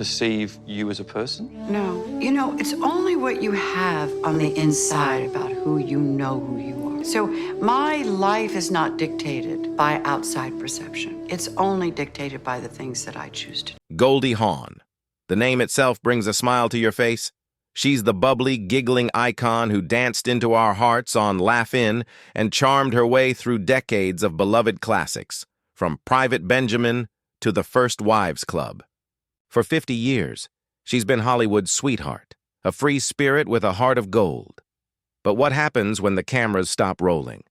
perceive you as a person? No. You know, it's only what you have on the inside about who you know who you are. So my life is not dictated by outside perception. It's only dictated by the things that I choose to do. Goldie Hawn. The name itself brings a smile to your face. She's the bubbly, giggling icon who danced into our hearts on Laugh In and charmed her way through decades of beloved classics, from Private Benjamin to The First Wives Club. For 50 years, she's been Hollywood's sweetheart, a free spirit with a heart of gold. But what happens when the cameras stop rolling?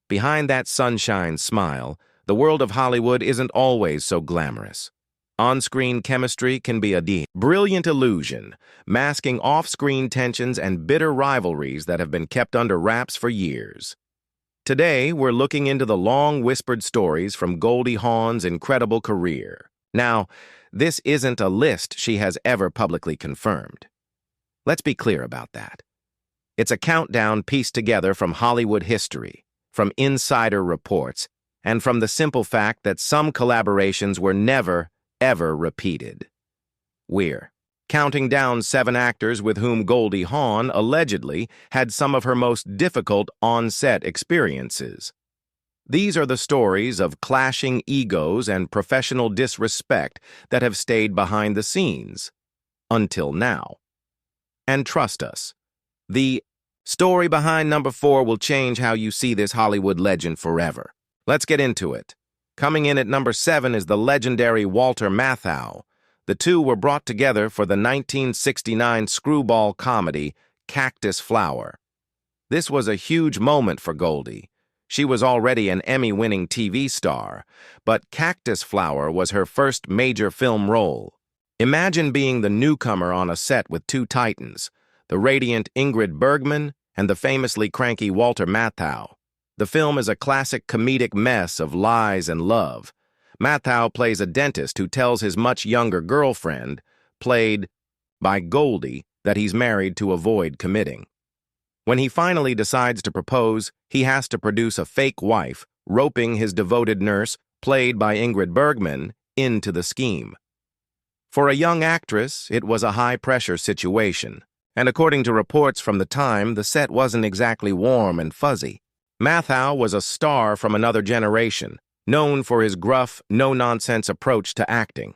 Behind that sunshine smile, the world of Hollywood isn't always so glamorous. On-screen chemistry can be a brilliant illusion, masking off-screen tensions and bitter rivalries that have been kept under wraps for years. Today, we're looking into the long-whispered stories from Goldie Hawn's incredible career. Now, this isn't a list she has ever publicly confirmed. Let's be clear about that. It's a countdown pieced together from Hollywood history, from insider reports, and from the simple fact that some collaborations were never, ever repeated. We're counting down 7 actors with whom Goldie Hawn allegedly had some of her most difficult on-set experiences. These are the stories of clashing egos and professional disrespect that have stayed behind the scenes, until now. And trust us, the story behind number 4 will change how you see this Hollywood legend forever. Let's get into it. Coming in at number 7 is the legendary Walter Matthau. The two were brought together for the 1969 screwball comedy Cactus Flower. This was a huge moment for Goldie. She was already an Emmy-winning TV star, but Cactus Flower was her first major film role. Imagine being the newcomer on a set with 2 titans, the radiant Ingrid Bergman and the famously cranky Walter Matthau. The film is a classic comedic mess of lies and love. Matthau plays a dentist who tells his much younger girlfriend, played by Goldie, that he's married to avoid committing. When he finally decides to propose, he has to produce a fake wife, roping his devoted nurse, played by Ingrid Bergman, into the scheme. For a young actress, it was a high-pressure situation, and according to reports from the time, the set wasn't exactly warm and fuzzy. Matthau was a star from another generation, known for his gruff, no-nonsense approach to acting.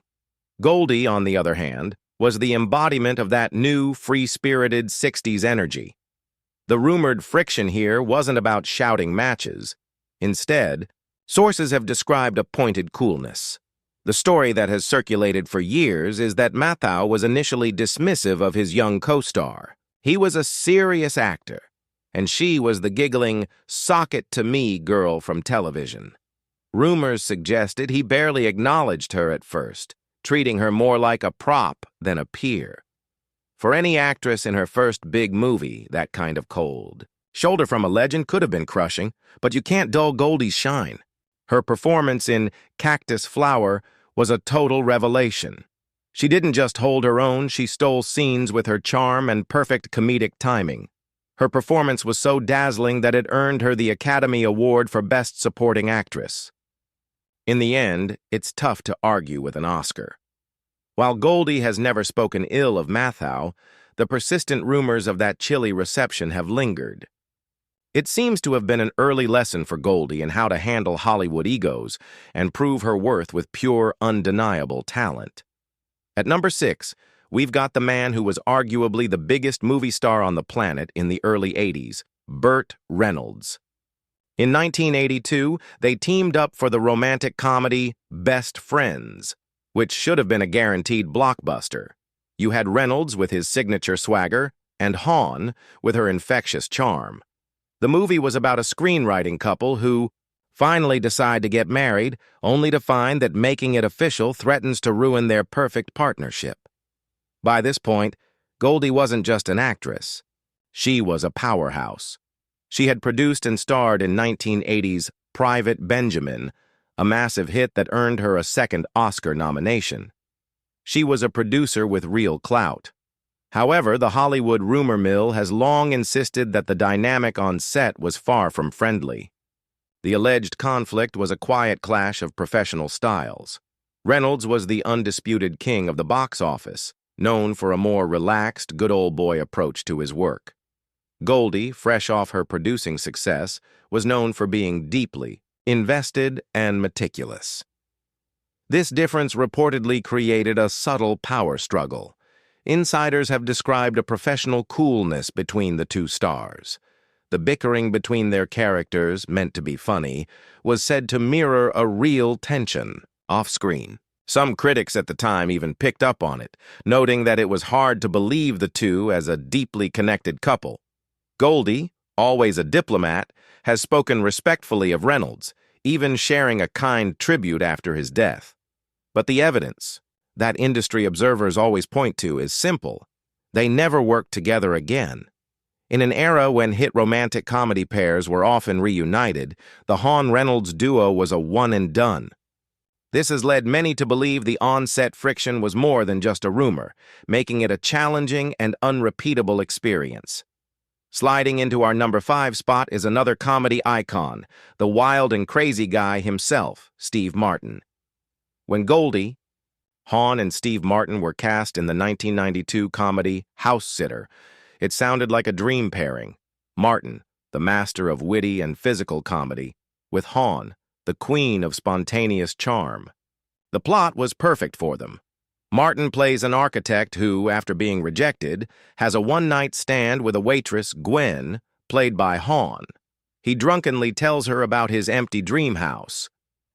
Goldie, on the other hand, was the embodiment of that new, free-spirited 60s energy. The rumored friction here wasn't about shouting matches. Instead, sources have described a pointed coolness. The story that has circulated for years is that Matthau was initially dismissive of his young co-star. He was a serious actor, and she was the giggling, sock-it-to-me girl from television. Rumors suggested he barely acknowledged her at first, treating her more like a prop than a peer. For any actress in her first big movie, that kind of cold shoulder from a legend could have been crushing, but you can't dull Goldie's shine. Her performance in Cactus Flower was a total revelation. She didn't just hold her own, she stole scenes with her charm and perfect comedic timing. Her performance was so dazzling that it earned her the Academy Award for Best Supporting Actress. In the end, it's tough to argue with an Oscar. While Goldie has never spoken ill of Matthau, the persistent rumors of that chilly reception have lingered. It seems to have been an early lesson for Goldie in how to handle Hollywood egos and prove her worth with pure, undeniable talent. At number 6, we've got the man who was arguably the biggest movie star on the planet in the early 80s, Burt Reynolds. In 1982, they teamed up for the romantic comedy Best Friends, which should have been a guaranteed blockbuster. You had Reynolds with his signature swagger, and Hawn with her infectious charm. The movie was about a screenwriting couple who finally decide to get married, only to find that making it official threatens to ruin their perfect partnership. By this point, Goldie wasn't just an actress. She was a powerhouse. She had produced and starred in 1980's Private Benjamin, a massive hit that earned her a second Oscar nomination. She was a producer with real clout. However, the Hollywood rumor mill has long insisted that the dynamic on set was far from friendly. The alleged conflict was a quiet clash of professional styles. Reynolds was the undisputed king of the box office, known for a more relaxed, good-old-boy approach to his work. Goldie, fresh off her producing success, was known for being deeply invested and meticulous. This difference reportedly created a subtle power struggle. Insiders have described a professional coolness between the two stars. The bickering between their characters, meant to be funny, was said to mirror a real tension off-screen. Some critics at the time even picked up on it, noting that it was hard to believe the two as a deeply connected couple. Goldie, always a diplomat, has spoken respectfully of Reynolds, even sharing a kind tribute after his death. But the evidence that industry observers always point to is simple. They never worked together again. In an era when hit romantic comedy pairs were often reunited, the Hawn-Reynolds duo was a one-and-done. This has led many to believe the on-set friction was more than just a rumor, making it a challenging and unrepeatable experience. Sliding into our number 5 spot is another comedy icon, the wild and crazy guy himself, Steve Martin. When Goldie Hawn and Steve Martin were cast in the 1992 comedy House Sitter, it sounded like a dream pairing. Martin, the master of witty and physical comedy, with Hawn, the queen of spontaneous charm. The plot was perfect for them. Martin plays an architect who, after being rejected, has a one-night stand with a waitress, Gwen, played by Hawn. He drunkenly tells her about his empty dream house,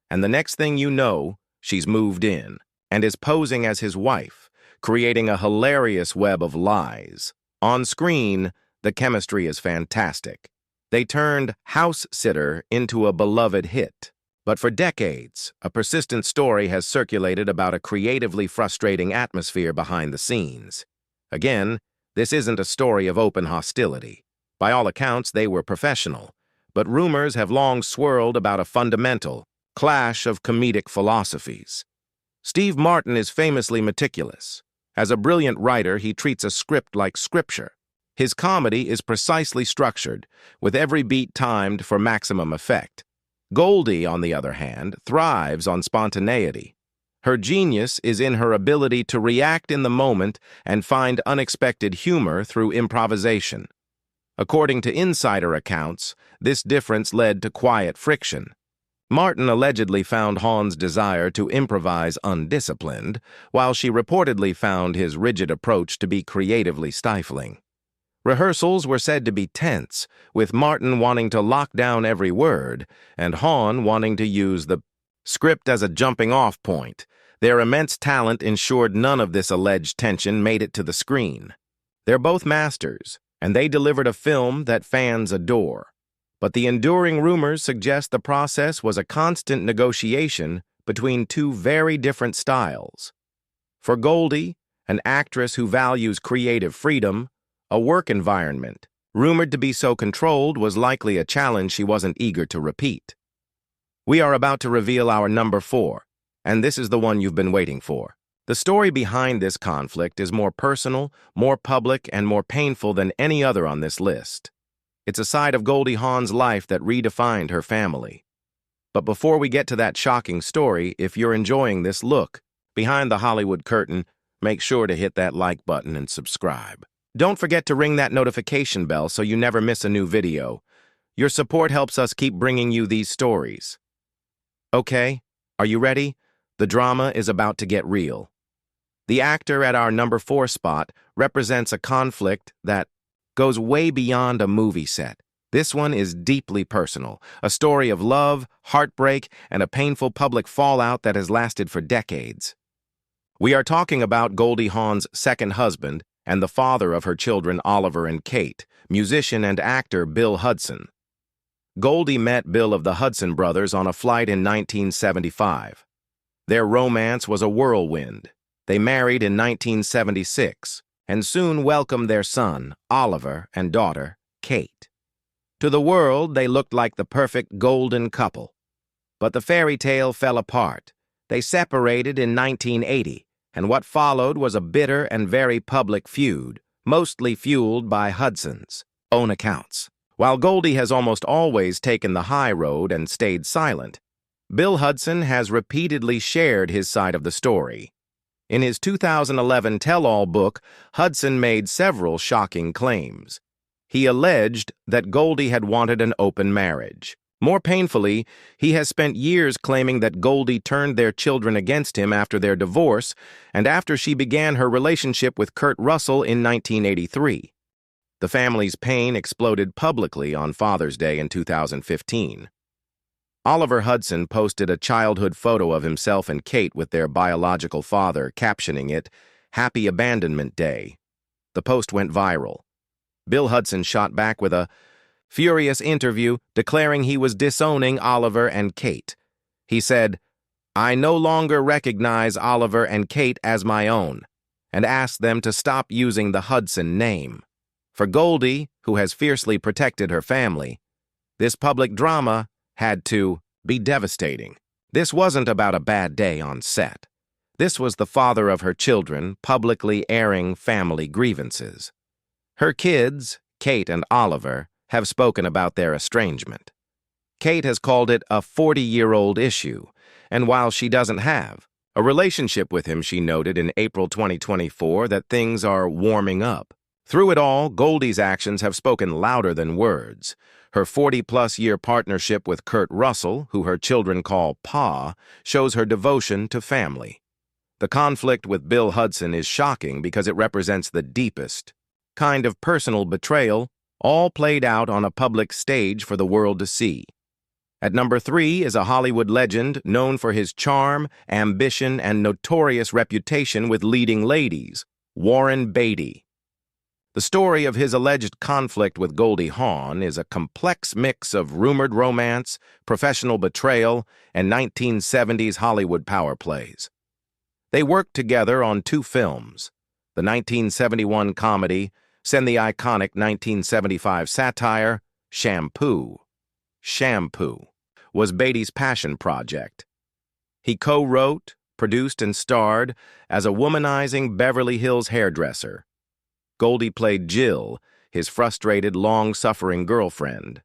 and the next thing you know, she's moved in and is posing as his wife, creating a hilarious web of lies. On screen, the chemistry is fantastic. They turned House Sitter into a beloved hit. But for decades, a persistent story has circulated about a creatively frustrating atmosphere behind the scenes. Again, this isn't a story of open hostility. By all accounts, they were professional, but rumors have long swirled about a fundamental clash of comedic philosophies. Steve Martin is famously meticulous. As a brilliant writer, he treats a script like scripture. His comedy is precisely structured, with every beat timed for maximum effect. Goldie, on the other hand, thrives on spontaneity. Her genius is in her ability to react in the moment and find unexpected humor through improvisation. According to insider accounts, this difference led to quiet friction. Martin allegedly found Hawn's desire to improvise undisciplined, while she reportedly found his rigid approach to be creatively stifling. Rehearsals were said to be tense, with Martin wanting to lock down every word, and Hawn wanting to use the script as a jumping-off point. Their immense talent ensured none of this alleged tension made it to the screen. They're both masters, and they delivered a film that fans adore. But the enduring rumors suggest the process was a constant negotiation between two very different styles. For Goldie, an actress who values creative freedom, a work environment, rumored to be so controlled, was likely a challenge she wasn't eager to repeat. We are about to reveal our number 4, and this is the one you've been waiting for. The story behind this conflict is more personal, more public, and more painful than any other on this list. It's a side of Goldie Hawn's life that redefined her family. But before we get to that shocking story, if you're enjoying this look behind the Hollywood curtain, make sure to hit that like button and subscribe. Don't forget to ring that notification bell so you never miss a new video. Your support helps us keep bringing you these stories. Okay, are you ready? The drama is about to get real. The actor at our number 4 spot represents a conflict that goes way beyond a movie set. This one is deeply personal, a story of love, heartbreak, and a painful public fallout that has lasted for decades. We are talking about Goldie Hawn's second husband and the father of her children Oliver and Kate, musician and actor Bill Hudson. Goldie met Bill of the Hudson Brothers on a flight in 1975. Their romance was a whirlwind. They married in 1976 and soon welcomed their son, Oliver, and daughter, Kate. To the world, they looked like the perfect golden couple. But the fairy tale fell apart. They separated in 1980, and what followed was a bitter and very public feud, mostly fueled by Hudson's own accounts. While Goldie has almost always taken the high road and stayed silent, Bill Hudson has repeatedly shared his side of the story. In his 2011 tell-all book, Hudson made several shocking claims. He alleged that Goldie had wanted an open marriage. More painfully, he has spent years claiming that Goldie turned their children against him after their divorce and after she began her relationship with Kurt Russell in 1983. The family's pain exploded publicly on Father's Day in 2015. Oliver Hudson posted a childhood photo of himself and Kate with their biological father, captioning it, "Happy Abandonment Day." The post went viral. Bill Hudson shot back with a furious interview declaring he was disowning Oliver and Kate. He said, "I no longer recognize Oliver and Kate as my own," and asked them to stop using the Hudson name. For Goldie, who has fiercely protected her family, this public drama had to be devastating. This wasn't about a bad day on set. This was the father of her children publicly airing family grievances. Her kids, Kate and Oliver, have spoken about their estrangement. Kate has called it a 40-year-old issue, and while she doesn't have a relationship with him, she noted in April 2024 that things are warming up. Through it all, Goldie's actions have spoken louder than words. Her 40-plus-year partnership with Kurt Russell, who her children call Pa, shows her devotion to family. The conflict with Bill Hudson is shocking because it represents the deepest kind of personal betrayal, all played out on a public stage for the world to see. At number 3 is a Hollywood legend known for his charm, ambition, and notorious reputation with leading ladies, Warren Beatty. The story of his alleged conflict with Goldie Hawn is a complex mix of rumored romance, professional betrayal, and 1970s Hollywood power plays. They worked together on 2 films. The 1971 comedy, and the iconic 1975 satire, Shampoo. Shampoo was Beatty's passion project. He co-wrote, produced, and starred as a womanizing Beverly Hills hairdresser. Goldie played Jill, his frustrated, long-suffering girlfriend.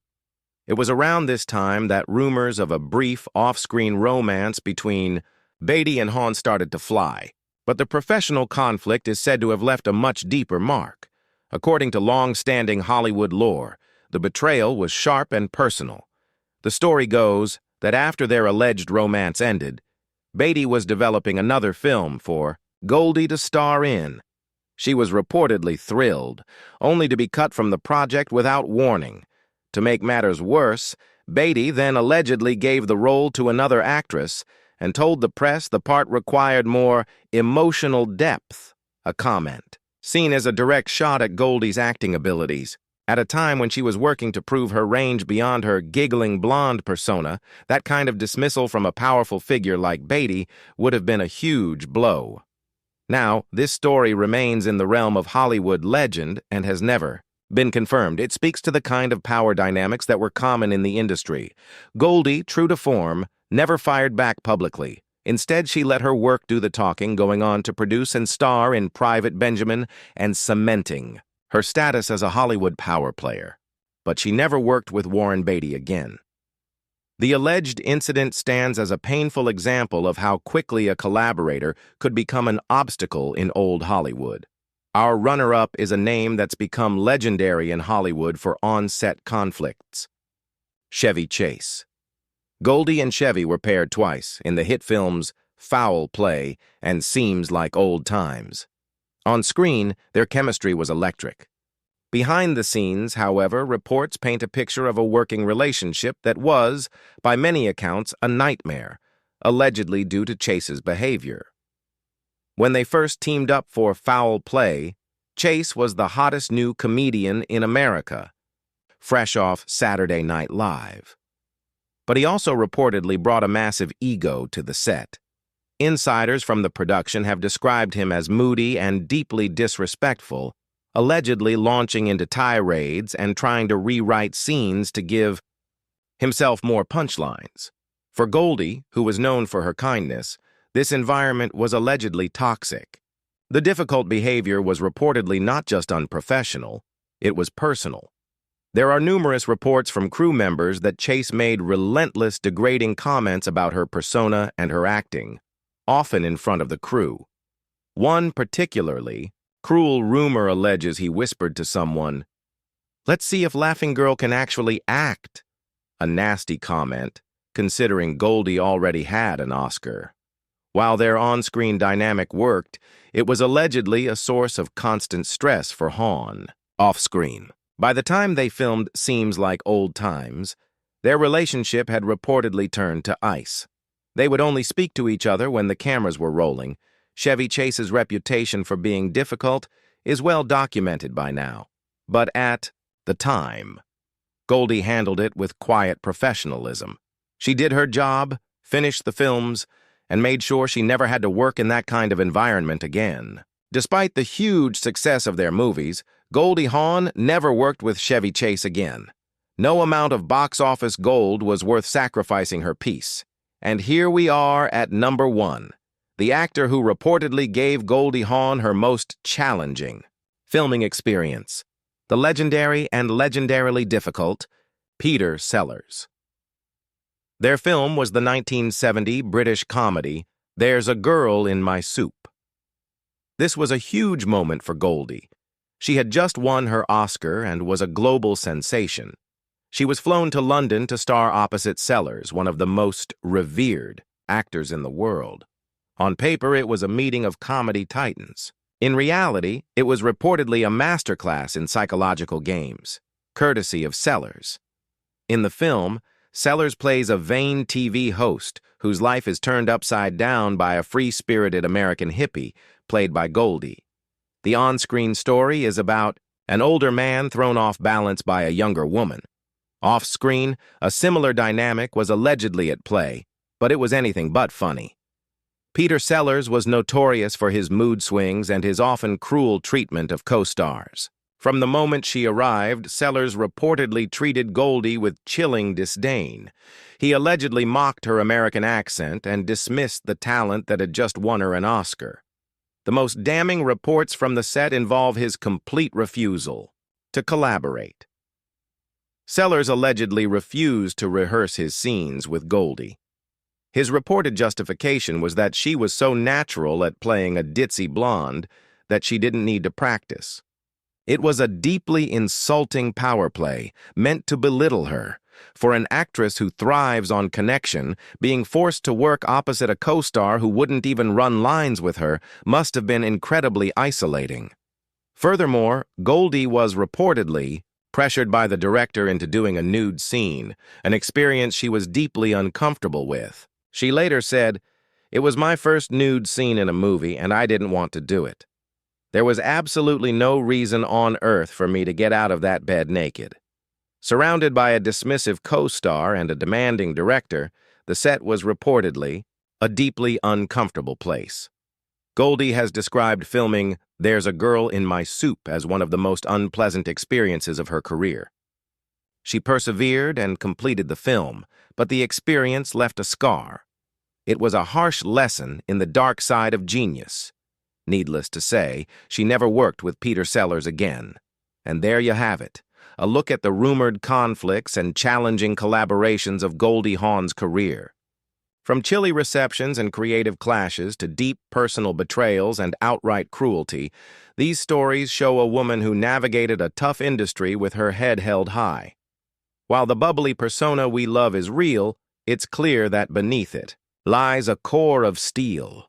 It was around this time that rumors of a brief, off-screen romance between Beatty and Hawn started to fly, but the professional conflict is said to have left a much deeper mark. According to long-standing Hollywood lore, the betrayal was sharp and personal. The story goes that after their alleged romance ended, Beatty was developing another film for Goldie to star in. She was reportedly thrilled, only to be cut from the project without warning. To make matters worse, Beatty then allegedly gave the role to another actress and told the press the part required more emotional depth, a comment seen as a direct shot at Goldie's acting abilities. At a time when she was working to prove her range beyond her giggling blonde persona, that kind of dismissal from a powerful figure like Beatty would have been a huge blow. Now, this story remains in the realm of Hollywood legend and has never been confirmed. It speaks to the kind of power dynamics that were common in the industry. Goldie, true to form, never fired back publicly. Instead, she let her work do the talking, going on to produce and star in Private Benjamin and cementing her status as a Hollywood power player. But she never worked with Warren Beatty again. The alleged incident stands as a painful example of how quickly a collaborator could become an obstacle in old Hollywood. Our runner-up is a name that's become legendary in Hollywood for on-set conflicts: Chevy Chase. Goldie and Chevy were paired twice in the hit films Foul Play and Seems Like Old Times. On screen, their chemistry was electric. Behind the scenes, however, reports paint a picture of a working relationship that was, by many accounts, a nightmare, allegedly due to Chase's behavior. When they first teamed up for Foul Play, Chase was the hottest new comedian in America, fresh off Saturday Night Live. But he also reportedly brought a massive ego to the set. Insiders from the production have described him as moody and deeply disrespectful, allegedly launching into tirades and trying to rewrite scenes to give himself more punchlines. For Goldie, who was known for her kindness, this environment was allegedly toxic. The difficult behavior was reportedly not just unprofessional, it was personal. There are numerous reports from crew members that Chase made relentless, degrading comments about her persona and her acting, often in front of the crew. One particularly, cruel rumor alleges he whispered to someone, "Let's see if Laughing Girl can actually act." A nasty comment, considering Goldie already had an Oscar. While their on-screen dynamic worked, it was allegedly a source of constant stress for Hawn. Off-screen. By the time they filmed Seems Like Old Times, their relationship had reportedly turned to ice. They would only speak to each other when the cameras were rolling. Chevy Chase's reputation for being difficult is well documented by now. But at the time, Goldie handled it with quiet professionalism. She did her job, finished the films, and made sure she never had to work in that kind of environment again. Despite the huge success of their movies, Goldie Hawn never worked with Chevy Chase again. No amount of box office gold was worth sacrificing her piece. And here we are at number 1, the actor who reportedly gave Goldie Hawn her most challenging filming experience, the legendary and legendarily difficult Peter Sellers. Their film was the 1970 British comedy, There's a Girl in My Soup. This was a huge moment for Goldie. She had just won her Oscar and was a global sensation. She was flown to London to star opposite Sellers, one of the most revered actors in the world. On paper, it was a meeting of comedy titans. In reality, it was reportedly a masterclass in psychological games, courtesy of Sellers. In the film, Sellers plays a vain TV host whose life is turned upside down by a free-spirited American hippie, played by Goldie. The on-screen story is about an older man thrown off balance by a younger woman. Off-screen, a similar dynamic was allegedly at play, but it was anything but funny. Peter Sellers was notorious for his mood swings and his often cruel treatment of co-stars. From the moment she arrived, Sellers reportedly treated Goldie with chilling disdain. He allegedly mocked her American accent and dismissed the talent that had just won her an Oscar. The most damning reports from the set involve his complete refusal to collaborate. Sellers allegedly refused to rehearse his scenes with Goldie. His reported justification was that she was so natural at playing a ditzy blonde that she didn't need to practice. It was a deeply insulting power play meant to belittle her. For an actress who thrives on connection, being forced to work opposite a co-star who wouldn't even run lines with her must have been incredibly isolating. Furthermore, Goldie was reportedly pressured by the director into doing a nude scene, an experience she was deeply uncomfortable with. She later said, "It was my first nude scene in a movie, and I didn't want to do it. There was absolutely no reason on earth for me to get out of that bed naked." Surrounded by a dismissive co-star and a demanding director, the set was reportedly a deeply uncomfortable place. Goldie has described filming There's a Girl in My Soup as one of the most unpleasant experiences of her career. She persevered and completed the film, but the experience left a scar. It was a harsh lesson in the dark side of genius. Needless to say, she never worked with Peter Sellers again. And there you have it, a look at the rumored conflicts and challenging collaborations of Goldie Hawn's career. From chilly receptions and creative clashes to deep personal betrayals and outright cruelty, these stories show a woman who navigated a tough industry with her head held high. While the bubbly persona we love is real, it's clear that beneath it lies a core of steel.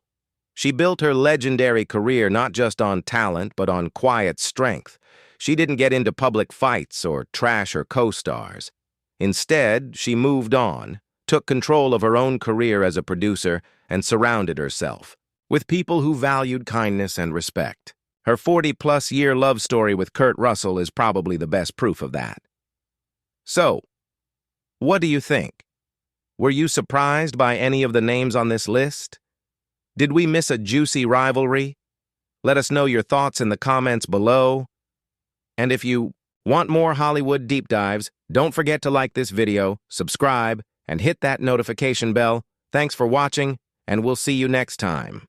She built her legendary career not just on talent, but on quiet strength. She didn't get into public fights or trash her co-stars. Instead, she moved on, took control of her own career as a producer, and surrounded herself with people who valued kindness and respect. Her 40-plus-year love story with Kurt Russell is probably the best proof of that. So, what do you think? Were you surprised by any of the names on this list? Did we miss a juicy rivalry? Let us know your thoughts in the comments below. And if you want more Hollywood deep dives, don't forget to like this video, subscribe, and hit that notification bell. Thanks for watching, and we'll see you next time.